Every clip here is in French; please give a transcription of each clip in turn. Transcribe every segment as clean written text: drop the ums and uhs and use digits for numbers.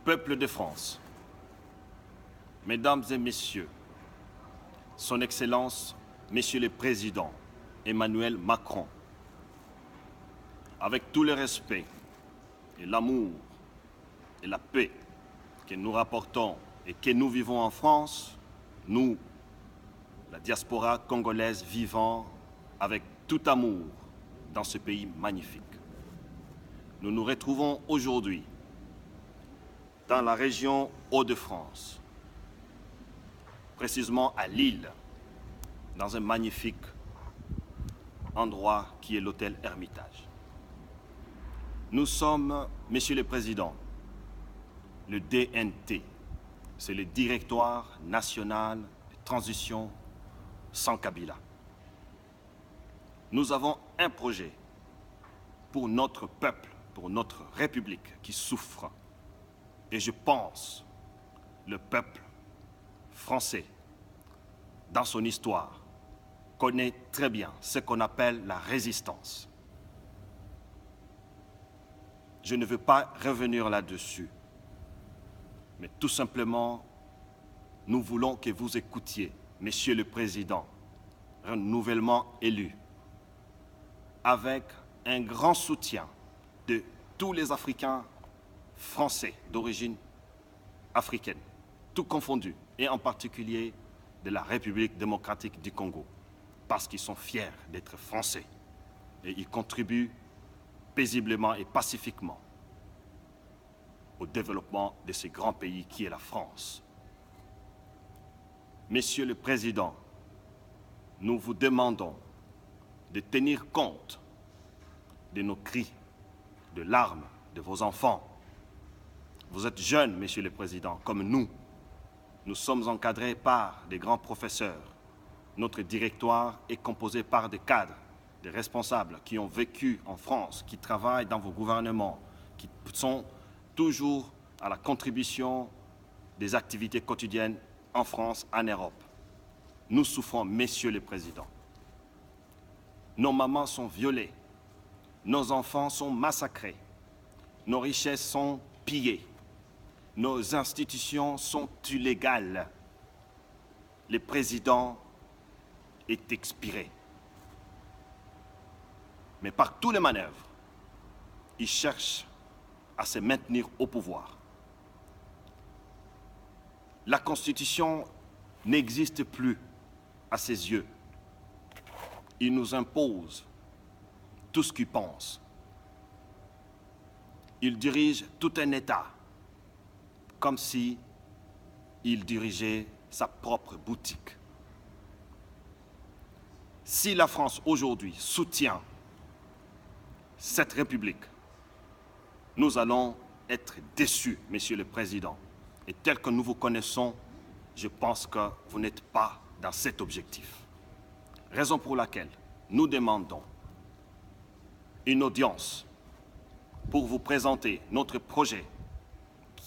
peuple de France, Mesdames et Messieurs, Son Excellence, Monsieur le Président Emmanuel Macron, avec tout le respect et l'amour et la paix que nous rapportons et que nous vivons en France, nous, la diaspora congolaise vivant avec tout amour dans ce pays magnifique. Nous nous retrouvons aujourd'hui dans la région Hauts-de-France, précisément à Lille, dans un magnifique endroit qui est l'hôtel Hermitage. Nous sommes, Monsieur le Président, le DNT, c'est le Directoire national de transition sans Kabila. Nous avons un projet pour notre peuple, pour notre République qui souffre. Et je pense le peuple français, dans son histoire, connaît très bien ce qu'on appelle la résistance. Je ne veux pas revenir là-dessus, mais tout simplement, nous voulons que vous écoutiez, Monsieur le Président, nouvellement élu, avec un grand soutien de tous les Africains français d'origine africaine, tout confondu, et en particulier de la République démocratique du Congo, parce qu'ils sont fiers d'être français et ils contribuent paisiblement et pacifiquement au développement de ce grand pays qui est la France. Monsieur le Président, nous vous demandons de tenir compte de nos cris, de larmes de vos enfants. Vous êtes jeune, Monsieur le Président, comme nous. Nous sommes encadrés par des grands professeurs. Notre directoire est composé par des cadres, des responsables qui ont vécu en France, qui travaillent dans vos gouvernements, qui sont toujours à la contribution des activités quotidiennes en France, en Europe. Nous souffrons, Messieurs le Président. Nos mamans sont violées, nos enfants sont massacrés, nos richesses sont pillées, nos institutions sont illégales. Le président est expiré. Mais par toutes les manœuvres, il cherche à se maintenir au pouvoir. La Constitution n'existe plus à ses yeux. Il nous impose tout ce qu'il pense. Il dirige tout un État comme si il dirigeait sa propre boutique. Si la France aujourd'hui soutient cette République, nous allons être déçus, Monsieur le Président. Et tel que nous vous connaissons, je pense que vous n'êtes pas dans cet objectif. Raison pour laquelle nous demandons une audience pour vous présenter notre projet,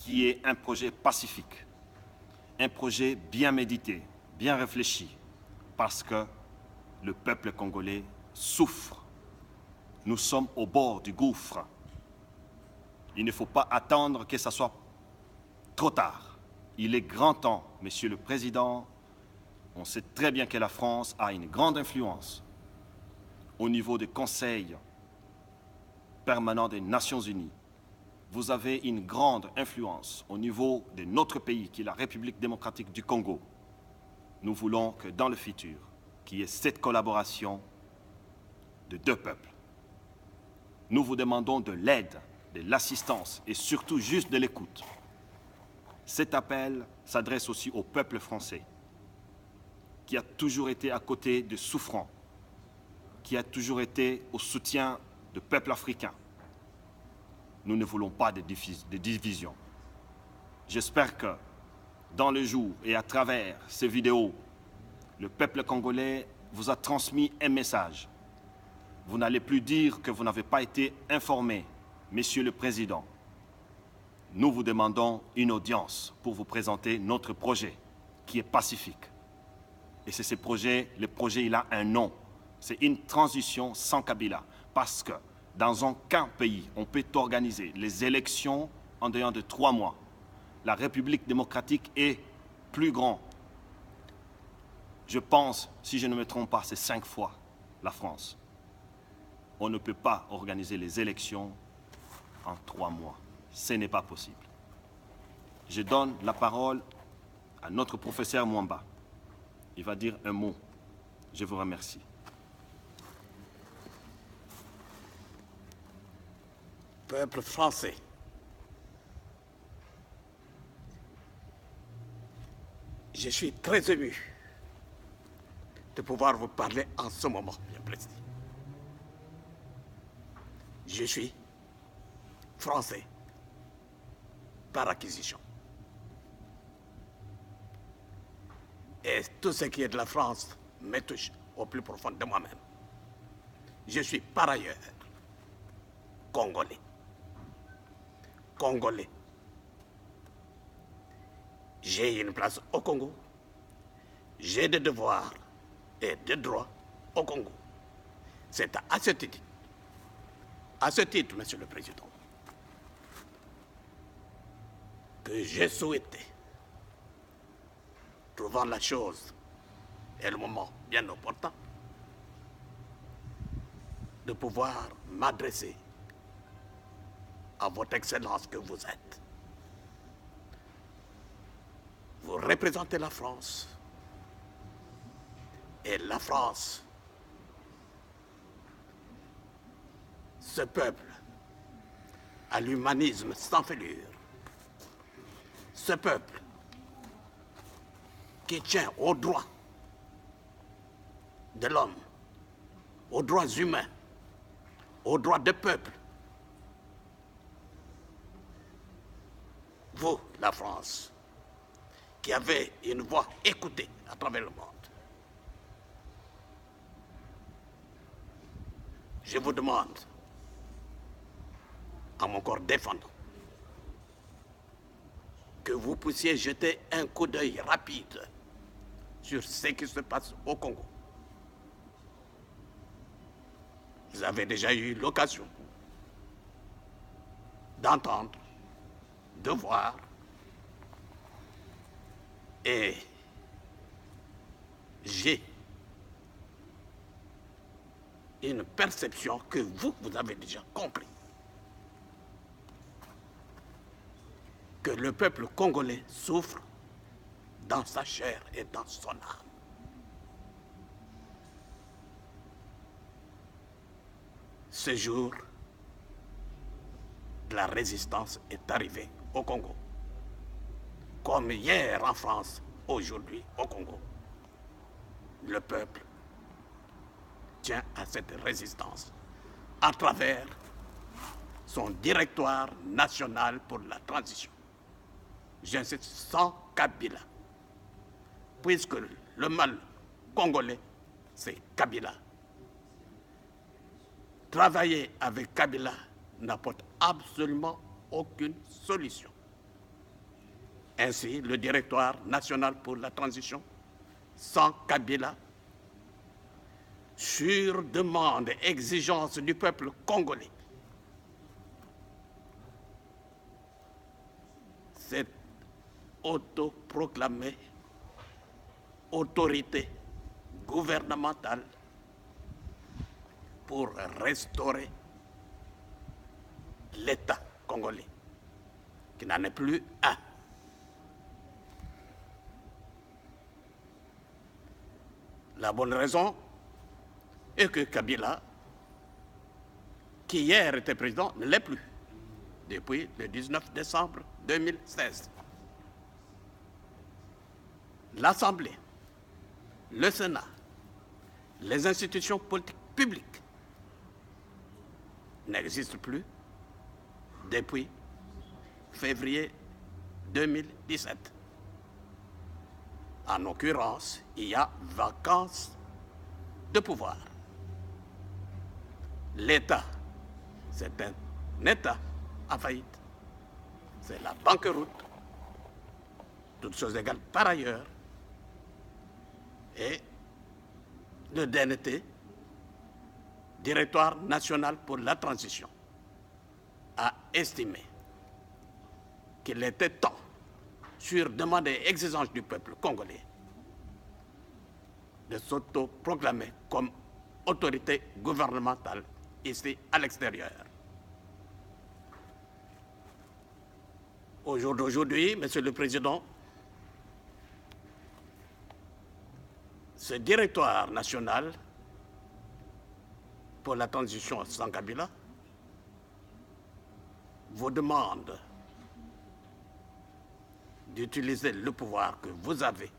qui est un projet pacifique, un projet bien médité, bien réfléchi, parce que le peuple congolais souffre. Nous sommes au bord du gouffre. Il ne faut pas attendre que ça soit trop tard. Il est grand temps, Monsieur le Président. On sait très bien que la France a une grande influence au niveau du Conseil permanent des Nations Unies. Vous avez une grande influence au niveau de notre pays, qui est la République démocratique du Congo. Nous voulons que dans le futur, qu'il y ait cette collaboration de deux peuples. Nous vous demandons de l'aide, de l'assistance et surtout juste de l'écoute. Cet appel s'adresse aussi au peuple français, qui a toujours été à côté des souffrants, qui a toujours été au soutien du peuple africain. Nous ne voulons pas de division. J'espère que dans le jour et à travers ces vidéos, le peuple congolais vous a transmis un message. Vous n'allez plus dire que vous n'avez pas été informé, Monsieur le Président. Nous vous demandons une audience pour vous présenter notre projet, qui est pacifique. Et c'est ce projet, le projet, il a un nom. C'est une transition sans Kabila. Parce que dans aucun pays, on peut organiser les élections en dehors de 3 mois. la République démocratique est plus grande. Je pense, si je ne me trompe pas, c'est 5 fois la France. On ne peut pas organiser les élections en 3 mois. Ce n'est pas possible. Je donne la parole à notre professeur Mwamba. Il va dire un mot. Je vous remercie. Peuple français, je suis très ému de pouvoir vous parler en ce moment bien précis. Je suis français par acquisition. Et tout ce qui est de la France me touche au plus profond de moi-même. Je suis par ailleurs congolais. Congolais. J'ai une place au Congo. J'ai des devoirs et des droits au Congo. C'est à ce titre, Monsieur le Président, que j'ai souhaité, trouvant la chose et le moment bien opportun, de pouvoir m'adresser à votre Excellence que vous êtes. Vous représentez la France. Et la France, ce peuple à l'humanisme sans fêlure, ce peuple qui tient aux droits de l'homme, aux droits humains, aux droits des peuples. Vous, la France, qui avez une voix écoutée à travers le monde, je vous demande, à mon corps défendant, que vous puissiez jeter un coup d'œil rapide sur ce qui se passe au Congo. Vous avez déjà eu l'occasion d'entendre, de voir, et j'ai une perception que vous avez déjà compris. Que le peuple congolais souffre dans sa chair et dans son âme. Ce jour de la résistance est arrivé au Congo. Comme hier en France, aujourd'hui au Congo. Le peuple tient à cette résistance à travers son directoire national pour la transition. J'insiste, sans Kabila, puisque le mal congolais, c'est Kabila. Travailler avec Kabila n'apporte absolument aucune solution. Ainsi, le directoire national pour la transition, sans Kabila, sur demande et exigence du peuple congolais, cette autoproclamée autorité gouvernementale pour restaurer l'État congolais, qui n'en est plus un. La bonne raison est que Kabila, qui hier était président, ne l'est plus depuis le 19 décembre 2016. L'Assemblée, le Sénat, les institutions politiques publiques n'existent plus depuis février 2017. En l'occurrence, il y a vacance de pouvoir. L'État, c'est un État en faillite. C'est la banqueroute. Toutes choses égales par ailleurs. Et le DNT, Directoire national pour la transition, a estimé qu'il était temps sur demande et exigence du peuple congolais, de s'autoproclamer comme autorité gouvernementale ici à l'extérieur. Au jour d'aujourd'hui, Monsieur le Président, ce directoire national pour la transition sans Kabila vous demande d'utiliser le pouvoir que vous avez,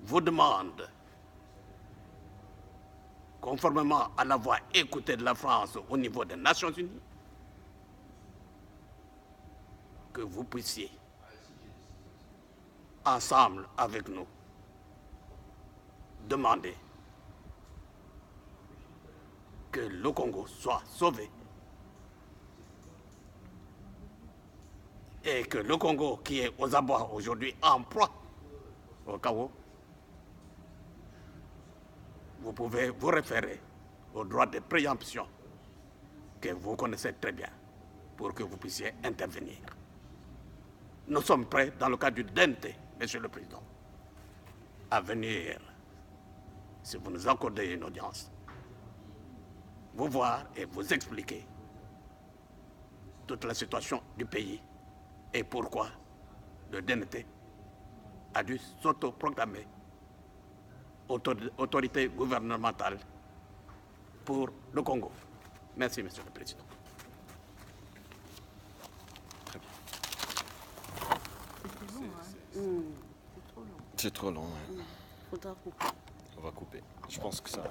vous demande, conformément à la voix écoutée de la France au niveau des Nations Unies, que vous puissiez, ensemble avec nous, demander que le Congo soit sauvé et que le Congo, qui est aux abois aujourd'hui en proie au chaos, vous pouvez vous référer au droit de préemption que vous connaissez très bien pour que vous puissiez intervenir. Nous sommes prêts, dans le cadre du DNT, Monsieur le Président, à venir, si vous nous accordez une audience, vous voir et vous expliquer toute la situation du pays et pourquoi le DNT a dû s'autoproclamer autorité gouvernementale pour le Congo. Merci, Monsieur le Président. Très bien. C'est long, hein. C'est trop long. C'est trop long. Faudra couper. On va couper. Je pense que ça...